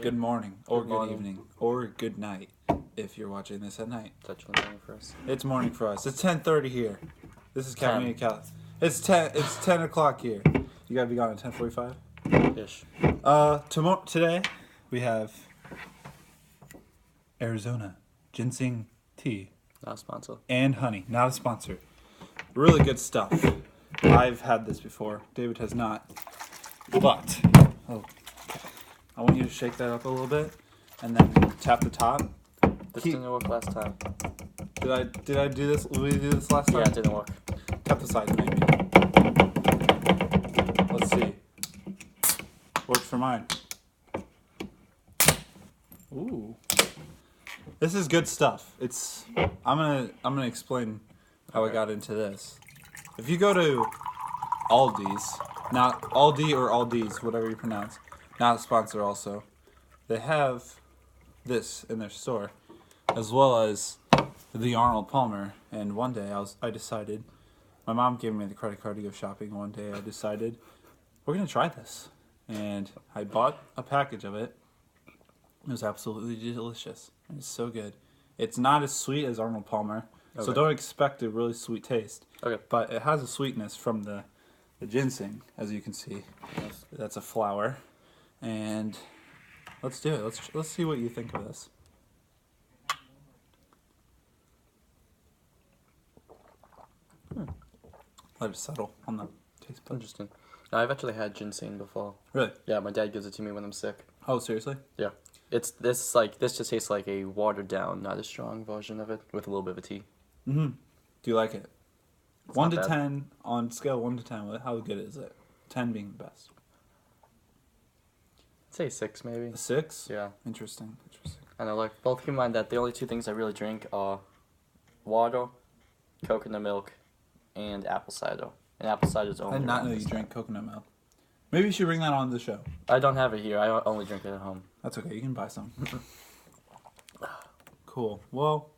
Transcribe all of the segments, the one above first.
Good morning, or Good good morning. evening, or good night if you're watching this at night. Touch on morning for us. It's morning for us. It's 10:30 here. This is 10. Calamity Cal. It's 10 o'clock here. You gotta be gone at 10:45. Ish. Today we have Arizona ginseng tea Not a sponsor. and honey. Not a sponsor. Really good stuff. I've had this before. David has not. But I want you to shake that up a little bit and then tap the top. This didn't work last time. Did I do this? Did we do this last time? Yeah, it didn't work. Tap the sides, maybe. Let's see. Worked for mine. Ooh. This is good stuff. I'm gonna explain how I got into this. If you go to Aldi's, not Aldi or Aldi's, whatever you pronounce, not a sponsor also, they have this in their store, as well as the Arnold Palmer. And one day I decided, my mom gave me the credit card to go shopping. One day I decided we're gonna try this, and I bought a package of it. It was absolutely delicious. It's so good. It's not as sweet as Arnold Palmer, so Okay. don't expect a really sweet taste. Okay. But it has a sweetness from the ginseng, as you can see. Nice. That's a flower, and let's do it. Let's see what you think of this. Let it settle on the taste buds. Interesting. Now, I've actually had ginseng before. Really? Yeah, my dad gives it to me when I'm sick. Oh, seriously? Yeah. This just tastes like a watered down, not a strong version of it, with a little bit of a tea. Mm-hmm. Do you like it? It's 1 not to bad. 10, on scale 1 to 10, how good is it? 10 being the best. I'd say 6 maybe. A 6? Yeah. Interesting. And I like both. Keep in mind that the only two things I really drink are water, coconut milk, and apple cider. And apple cider is I only. did not around know this you time. drank coconut milk. Maybe you should bring that on the show. I don't have it here. I only drink it at home. That's okay. You can buy some. Cool. Well,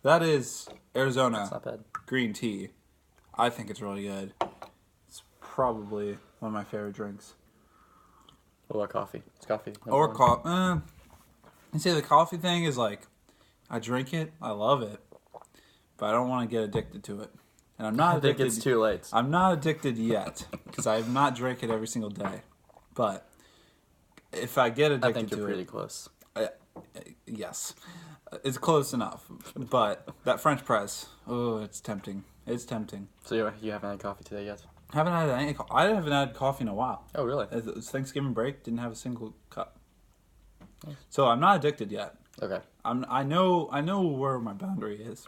that is It's Arizona not bad. green tea. I think it's really good. It's probably one of my favorite drinks. What about coffee? It's coffee. Or one. coffee. You see, the coffee thing is like, I drink it, I love it, but I don't want to get addicted to it. And I'm not I think addicted. it's too late. I'm not addicted yet because I have not drank it every single day. But if I get I addicted think to you're it, pretty close. yes, it's close enough. But that French press, oh, it's tempting. It's tempting. So you haven't had coffee today yet? I haven't had coffee in a while. Oh, really? It was Thanksgiving break. Didn't have a single cup. Nice. So I'm not addicted yet. Okay. I know where my boundary is.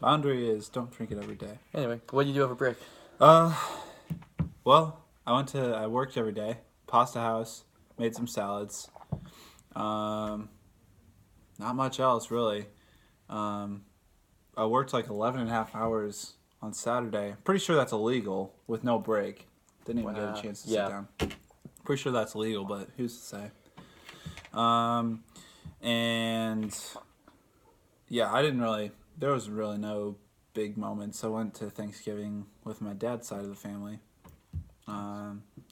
Boundary is don't drink it every day. Anyway, what do you do over break? Well, I worked every day. Pasta house, made some salads. Not much else really. I worked like 11 and a half hours on Saturday. Pretty sure that's illegal with no break. Didn't even Wow. get a chance to Yeah. sit down. Pretty sure that's legal, but who's to say? And yeah, there was really no big moments. I went to Thanksgiving with my dad's side of the family.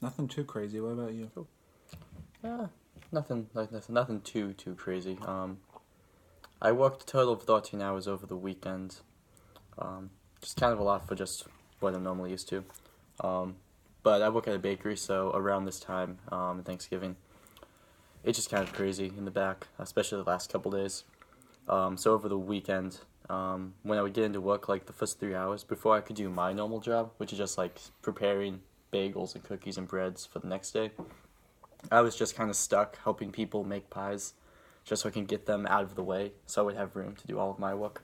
Nothing too crazy. What about you? Nothing too crazy. I worked a total of 13 hours over the weekend. Just kind of a lot for just what I'm normally used to. But I work at a bakery, so around this time, Thanksgiving, it's just kind of crazy in the back, especially the last couple days. So over the weekend, when I would get into work, like the first 3 hours before I could do my normal job, which is just like preparing bagels and cookies and breads for the next day, I was just kind of stuck helping people make pies, just so I can get them out of the way, so I would have room to do all of my work.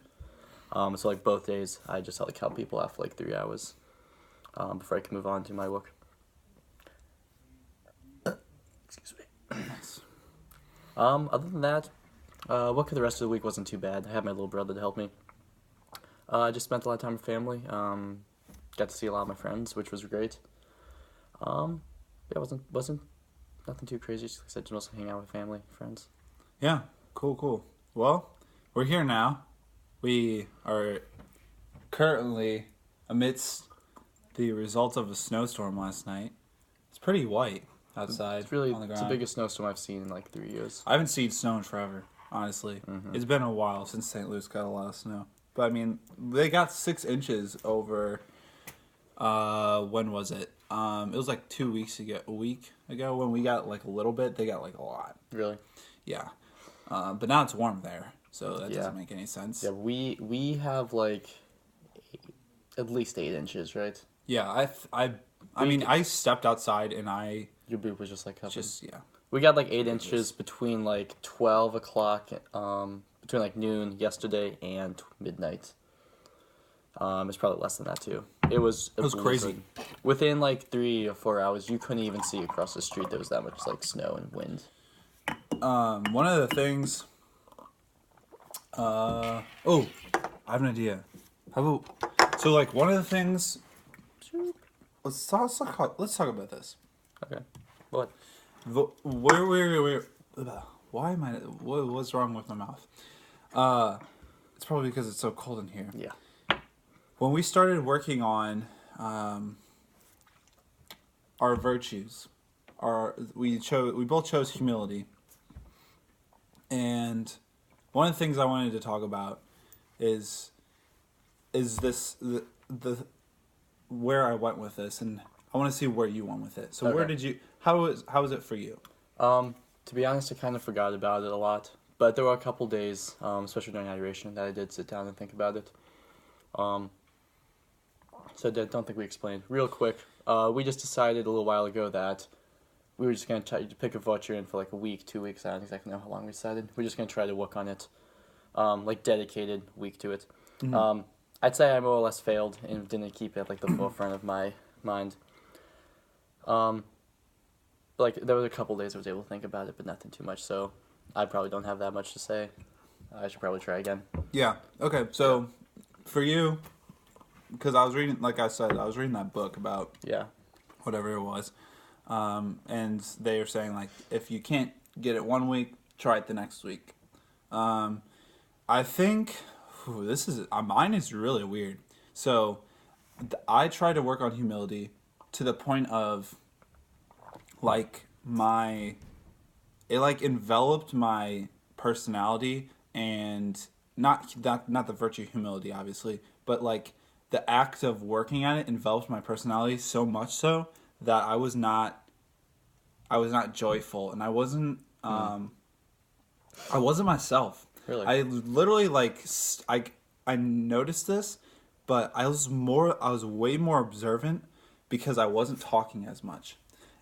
So like both days, I just had to help people out for like 3 hours before I could move on to my work. Excuse me. Nice. Other than that, work for the rest of the week wasn't too bad. I had my little brother to help me. I just spent a lot of time with family. Got to see a lot of my friends, which was great. Yeah, wasn't nothing too crazy. Just like I said, just mostly hang out with family, friends. Yeah, cool. Well, we're here now. We are currently amidst the results of a snowstorm last night. It's pretty white. outside. It's really on the it's the ground. biggest snowstorm I've seen in like 3 years. I haven't seen snow in forever, honestly. It's been a while since St. Louis got a lot of snow. But I mean, they got 6 inches over. When was it? It was like 2 weeks ago, a week ago when we got like a little bit. They got like a lot. Really? Yeah. But now it's warm there, so that Yeah. doesn't make any sense. Yeah, we have like at least 8 inches, right? Yeah, I mean, I stepped outside and I Your boot was just like covered. yeah. We got like 8 inches between like 12 o'clock, between like noon yesterday and midnight. It's probably less than that too. It was crazy. Within like 3 or 4 hours, you couldn't even see across the street. There was that much like snow and wind. One of the things. I have an idea. How about so like one of the things. Let's talk about this. Okay. What? Where why am I? What's wrong with my mouth? It's probably because it's so cold in here. Yeah. When we started working on our virtues, we both chose humility. And one of the things I wanted to talk about is this the where I went with this, and I want to see where you went with it. So where Okay. did you? How was it for you? To be honest, I kind of forgot about it a lot. But there were a couple days, especially during adoration, that I did sit down and think about it. So I don't think we explained. Real quick, we just decided a little while ago that we were just going to try to pick a virtue in for like a week, 2 weeks. I don't exactly know how long we decided. We're just going to try to work on it, like dedicated week to it. I'd say I more or less failed and didn't keep it like the forefront of my mind. Like there was a couple days I was able to think about it, but nothing too much. So I probably don't have that much to say. I should probably try again. Yeah. Okay. So for you, because I was reading, like I said, I was reading that book about Yeah. whatever it was, and they were saying like if you can't get it one week, try it the next week. I think this is mine is really weird. So I try to work on humility to the point of like it like enveloped my personality, and not the virtue of humility obviously, but like the act of working at it enveloped my personality so much so that I was not joyful, and I wasn't myself. Really? I literally like I noticed this, but I was way more observant because I wasn't talking as much.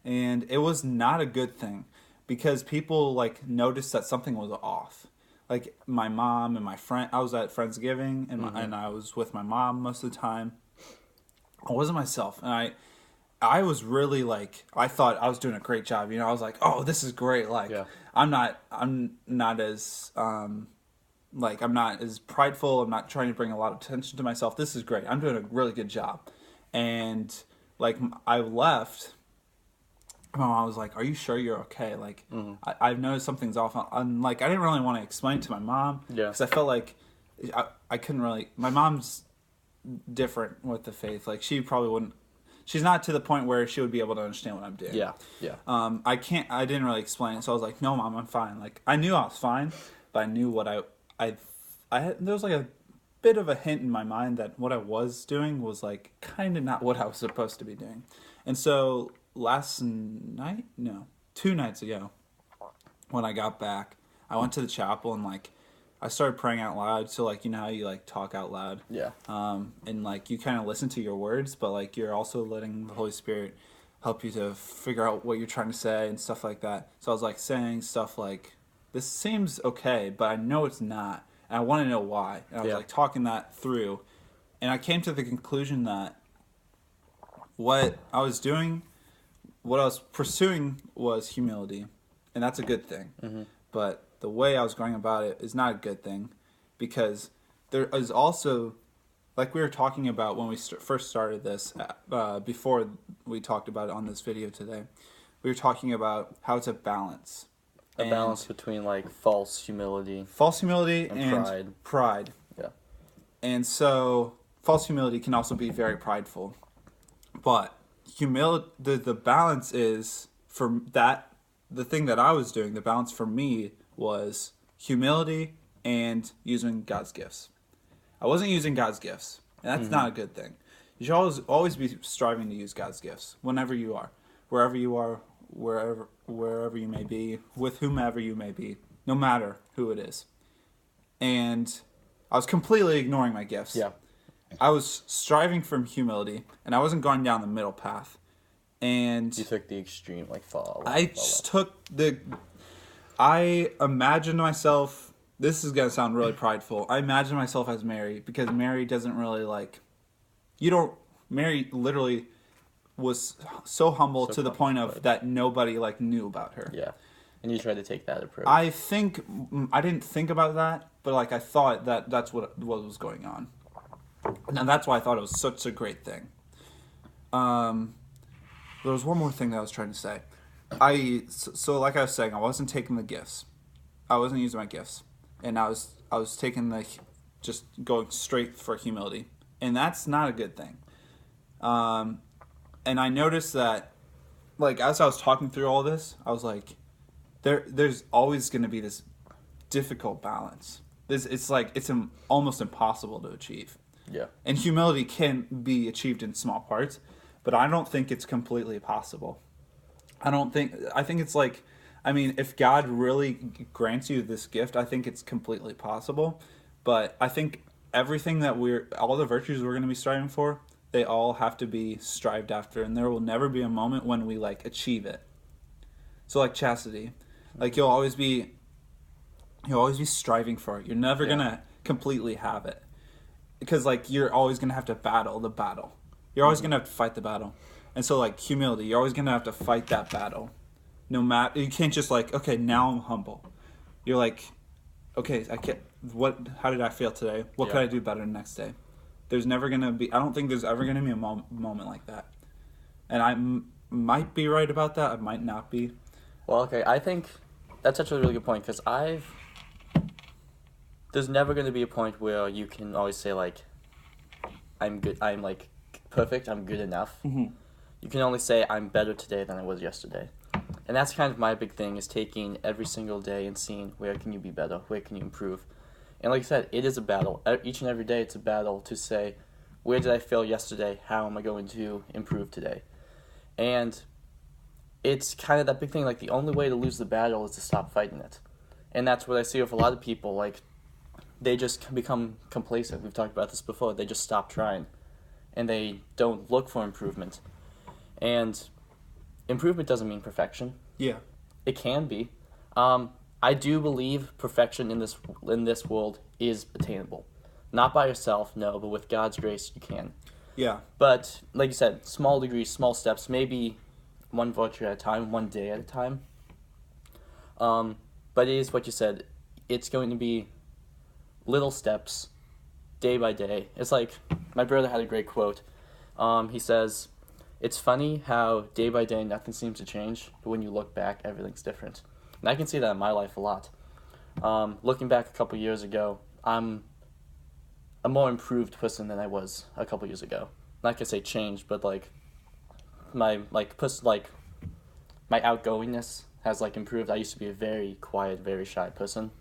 And it was not a good thing because people like noticed that something was off. Like my mom and my friend, I was at Friendsgiving and I was with my mom most of the time. I wasn't myself, and I was really like, I thought I was doing a great job. You know, I was like, oh, this is great. Like, Yeah. I'm not as like I'm not as prideful. I'm not trying to bring a lot of attention to myself. This is great. I'm doing a really good job. And like I left. My mom was like, "Are you sure you're okay?" Like, I've noticed something's off. I'm like, I didn't really want to explain to my mom because I felt like I couldn't really. My mom's different with the faith. Like, she probably wouldn't. She's not to the point where she would be able to understand what I'm doing. Yeah. Yeah. I didn't really explain it, so I was like, "No, Mom, I'm fine." Like, I knew I was fine, but I knew what I had. There was like a bit of a hint in my mind that what I was doing was like kind of not what I was supposed to be doing, and so. Last night? No. 2 nights ago, when I got back, I went to the chapel and, like, I started praying out loud. So, like, you know how you, like, talk out loud? Yeah. And, like, you kind of listen to your words, but, like, you're also letting the Holy Spirit help you to figure out what you're trying to say and stuff like that. So I was, like, saying stuff like, this seems okay, but I know it's not. And I want to know why. And I was, like, talking that through. And I came to the conclusion that what I was doing... What I was pursuing was humility, and that's a good thing. But the way I was going about it is not a good thing, because there is also, like we were talking about when we first started this, before we talked about it on this video today, we were talking about how it's a balance. A balance between like false humility and pride. Yeah. And so false humility can also be very prideful, but humility, the balance is for that, the thing that I was doing, the balance for me was humility and using God's gifts. I wasn't using God's gifts, and that's not a good thing. You should always be striving to use God's gifts whenever you are, wherever you are, wherever you may be, with whomever you may be, no matter who it is. And I was completely ignoring my gifts. Yeah. I was striving from humility, and I wasn't going down the middle path. And You took the extreme, like fall. I just took I imagined myself, this is going to sound really prideful, I imagined myself as Mary, because Mary doesn't really Mary literally was so humble So to the point of comfortable. that nobody knew about her. Yeah. And you tried to take that approach. I think, I didn't think about that, but I thought that's what was going on. And that's why I thought it was such a great thing. There was one more thing that I was trying to say. So like I was saying, I wasn't taking the gifts. I wasn't using my gifts. And I was taking just going straight for humility. And that's not a good thing. And I noticed that, as I was talking through all this, I was like, there's always going to be this difficult balance. It's almost impossible to achieve. Yeah. And humility can be achieved in small parts, but I don't think it's completely possible. I think it's if God really grants you this gift, I think it's completely possible. But I think everything all the virtues we're going to be striving for, they all have to be strived after, and there will never be a moment when we achieve it. So chastity, you'll always be striving for it. You're never going to completely have it. Because you're always going to have to battle the battle. You're always going to have to fight the battle. And so humility, you're always going to have to fight that battle. No matter, you can't just okay, now I'm humble. You're okay, how did I feel today? What could I do better the next day? There's never going to be, I don't think there's ever going to be a moment like that. And I might be right about that. I might not be. Well, okay, I think that's actually a really good point, because there's never going to be a point where you can always say, I'm good, I'm, perfect, I'm good enough. Mm-hmm. You can only say, I'm better today than I was yesterday. And that's kind of my big thing, is taking every single day and seeing where can you be better, where can you improve. And like I said, it is a battle. Each and every day it's a battle to say, where did I fail yesterday? How am I going to improve today? And it's kind of that big thing, the only way to lose the battle is to stop fighting it. And that's what I see with a lot of people, they just become complacent. We've talked about this before. They just stop trying. And they don't look for improvement. And improvement doesn't mean perfection. Yeah. It can be. I do believe perfection in this world is attainable. Not by yourself, no, but with God's grace you can. Yeah. But, like you said, small degrees, small steps, maybe one virtue at a time, one day at a time. But it is what you said. It's going to be little steps, day by day. It's my brother had a great quote. He says, it's funny how day by day nothing seems to change, but when you look back, everything's different. And I can see that in my life a lot. Looking back a couple years ago, I'm a more improved person than I was a couple years ago. Not gonna say changed, but my outgoingness has improved. I used to be a very quiet, very shy person.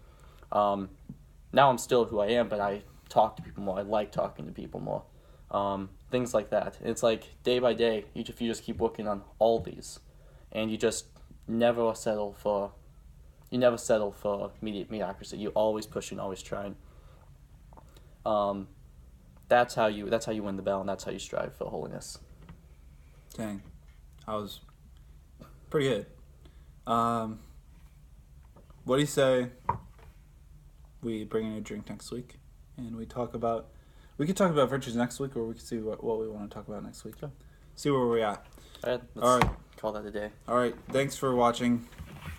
Now I'm still who I am, but I talk to people more. I like talking to people more. Things like that. It's day by day, you just keep working on all these, and you just never settle for mediocrity. You always pushing, always trying. That's how you win the battle, and that's how you strive for holiness. Dang, I was pretty good. What do you say we bring in a drink next week, and we could talk about virtues next week, or we could see what we want to talk about next week. Sure. See where we're at. All All right. Call that a day. All right. Thanks for watching.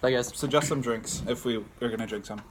Bye, guys. Suggest some drinks if we are going to drink some.